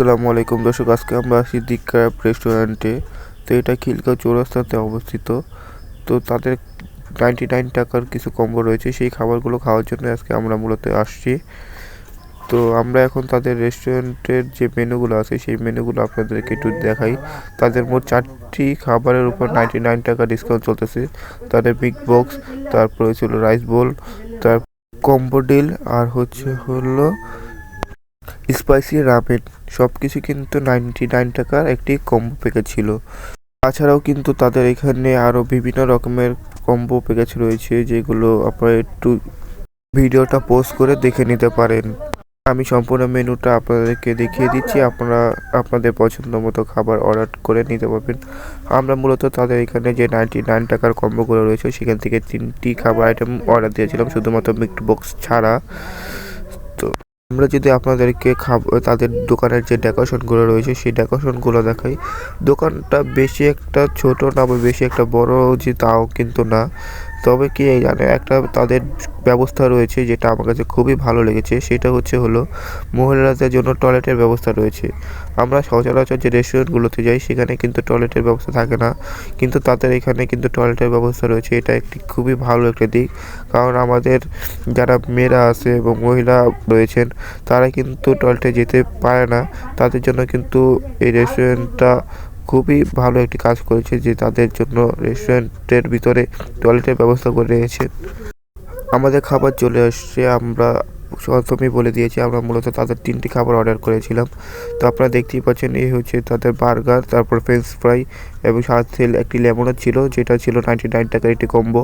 আসসালামু আলাইকুম দর্শক, আজকে আমরা আসি দি ক্র্যাব রেস্টুরেন্টে। তো এটা খিলগাঁও চৌরাস্তাতে অবস্থিত। তো তাদের 99 টাকার কিছু কম্বো রয়েছে, সেই খাবারগুলো খাওয়ার জন্য আজকে আমরা মূলত আসছি। তো আমরা এখন তাদের রেস্টুরেন্টের যে মেনুগুলো আছে সেই মেনুগুলো আপনাদেরকে একটু দেখাই। তাদের মোট 4টি খাবারের উপর 99 টাকা ডিসকাউন্ট চলতেছে। তাদের বিগ বক্স, তারপরে ছিল রাইস বোল, তার কম্বো ডিল, আর হলো স্পাইসি রামেন। সব কিছু কিন্তু 99 টাকার একটি কম্বো প্যাকেজ ছিল। তাছাড়াও কিন্তু তাদের এখানে আরও বিভিন্ন রকমের কম্বো প্যাকেজ রয়েছে, যেগুলো আপনারা একটু ভিডিওটা পোস্ট করে দেখে নিতে পারেন। আমি সম্পূর্ণ মেনুটা আপনাদেরকে দেখিয়ে দিচ্ছি, আপনারা আপনাদের পছন্দ মতো খাবার অর্ডার করে নিতে পারবেন। আমরা মূলত তাদের এখানে যে 99 টাকার কম্বোগুলো রয়েছে সেখান থেকে 3টি খাবার আইটেম অর্ডার দিয়েছিলাম, শুধুমাত্র মিক্ট বক্স ছাড়া। তো আমরা যদি আপনাদেরকে তাদের দোকানের যে ডেকোরেশনগুলো রয়েছে সেই ডেকোরেশনগুলো দেখাই। দোকানটা বেশি একটা ছোট না বা বেশি একটা বড় যে তাও কিন্তু না, তবে কি জানে একটা তাদের ব্যবস্থা রয়েছে যেটা আমার কাছে খুবই ভালো লেগেছে। সেটা হলো মহিলাদের জন্য টয়লেটের ব্যবস্থা রয়েছে। আমরা সচরাচর যে রেস্টুরেন্টগুলোতে যাই সেখানে কিন্তু টয়লেটের ব্যবস্থা থাকে না, কিন্তু তাদের এখানে কিন্তু টয়লেটের ব্যবস্থা রয়েছে। এটা একটি খুবই ভালো একটা দিক, কারণ আমাদের যারা মেয়েরা আছে এবং মহিলা রয়েছেন তারা কিন্তু টয়লেটে যেতে পারে না। তাদের জন্য কিন্তু এই রেস্টুরেন্টটা খুবই ভালো একটি কাজ করেছে, যে তাদের জন্য রেস্টুরেন্টের ভিতরে টয়লেটের ব্যবস্থা করে রেখেছে। আমাদের খাবার চলে আসছে, আমরা প্রথমেই বলে দিয়েছি আমরা মূলত তাদের 3টি খাবার অর্ডার করেছিলাম। তো আপনারা দেখতেই পাচ্ছেন, এই হচ্ছে তাদের বার্গার, তারপর ফ্রেঞ্চ ফ্রাই এবং সাথে একটি লেমনও ছিল, যেটা ছিল 99 টাকার একটি কম্বো।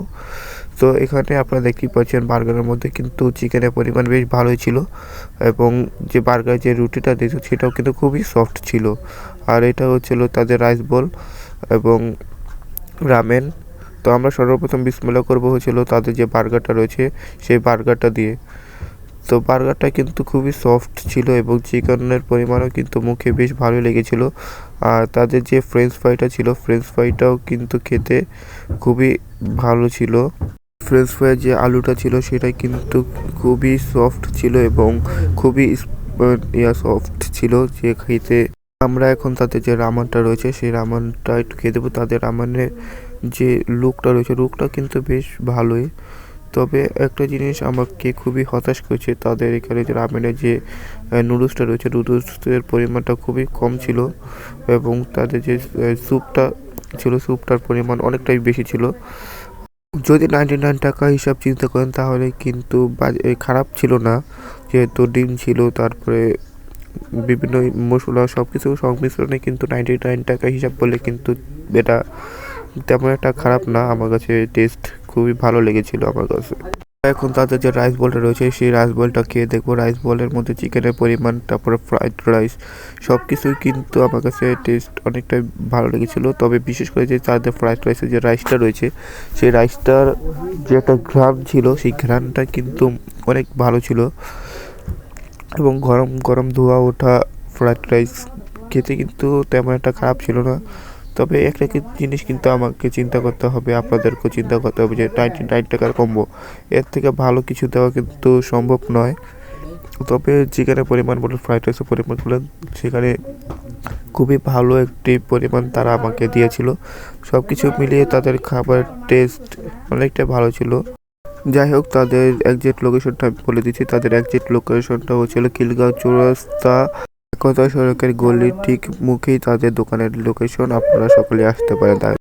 তো এখানে আপনারা দেখতেই পাচ্ছেন বার্গারের মধ্যে কিন্তু চিকেনের পরিমাণ বেশ ভালোই ছিল, এবং যে বার্গারের যে রুটিটা দিয়েছে সেটাও কিন্তু খুবই সফট ছিল। আর এটা হচ্ছিল তাদের রাইস বোল এবং রামেন। তো আমরা সর্বপ্রথম বিসমিল্লাহ করবো তাদের যে বার্গারটা রয়েছে সেই বার্গারটা দিয়ে। তো বার্গারটা কিন্তু খুবই সফট ছিল এবং চিকেনের পরিমাণও কিন্তু মুখে বেশ ভালোই লেগেছিল। আর তাদের যে ফ্রেঞ্চ ফ্রাইটা ছিল, ফ্রেঞ্চ ফ্রাইটাও কিন্তু খেতে খুবই ভালো ছিল। ফ্রেঞ্চ ফ্রাইয়ের যে আলুটা ছিল সেটা কিন্তু খুবই সফট ছিল এবং খুবই সফট ছিল যে খেতে। আমরা এখন তাদের যে রামানটা রয়েছে সেই রামানটা একটু খেয়ে দেবো। তাদের রামানের যে লুকটা রয়েছে, লুকটা কিন্তু বেশ ভালোই। তবে একটা জিনিস আমাকে খুবই হতাশ করেছে, তাদের এখানে যে রামেনের যে নুডলসটা রয়েছে নুডলসের পরিমাণটা খুবই কম ছিল, এবং তাদের যে স্যুপটা ছিল স্যুপটার পরিমাণ অনেকটাই বেশি ছিল। যদি 99 টাকা হিসাব চিন্তা করেন তাহলে কিন্তু খারাপ ছিল না, যেহেতু ডিম ছিল, তারপরে বিভিন্ন মশলা সব কিছু সংমিশ্রণে কিন্তু 99 টাকা হিসাব করলে কিন্তু এটা তেমন একটা খারাপ না। আমার কাছে টেস্ট খুবই ভালো লেগেছিল আমার কাছে। এখন তাদের যে রাইস বলটা রয়েছে সেই রাইস বলটা খেয়ে দেখবো। রাইস বলের মধ্যে চিকেনের পরিমাণ, তারপরে ফ্রাইড রাইস সব কিছুই কিন্তু আমার কাছে টেস্ট অনেকটাই ভালো লেগেছিলো। তবে বিশেষ করে যে তাদের ফ্রাইড রাইসের যে রাইসটা রয়েছে সেই রাইসটার যে একটা ঘ্রাণ ছিল সেই ঘ্রাণটা কিন্তু অনেক ভালো ছিল, এবং গরম গরম ধোয়া ওঠা ফ্রাইড রাইস খেতে কিন্তু তেমন একটা খারাপ ছিল না। তবে একটা জিনিস কিন্তু আমাকে চিন্তা করতে হবে, আপনাদেরকেও চিন্তা করতে হবে, যে 99 টাকার কম্বো এর থেকে ভালো কিছু দেওয়া কিন্তু সম্ভব নয়। তবে চিকেনের পরিমাণ বলুন, ফ্রাইড রাইসের পরিমাণ বলুন, সেখানে খুবই ভালো একটি পরিমাণ তারা আমাকে দিয়েছিল। সব কিছু মিলিয়ে তাদের খাবার টেস্ট অনেকটা ভালো ছিল। যাই হোক, তাদের একজ্যাক্ট লোকেশনটা বলে দিচ্ছি। তাদের একজ্যাক্ট লোকেশনটা হচ্ছিল খিলগাঁও চৌরাস্তা, একতা সড়কের গলির ঠিক মুখেই তাদের দোকানের লোকেশন। আপনারা সকলে আসতে পারেন।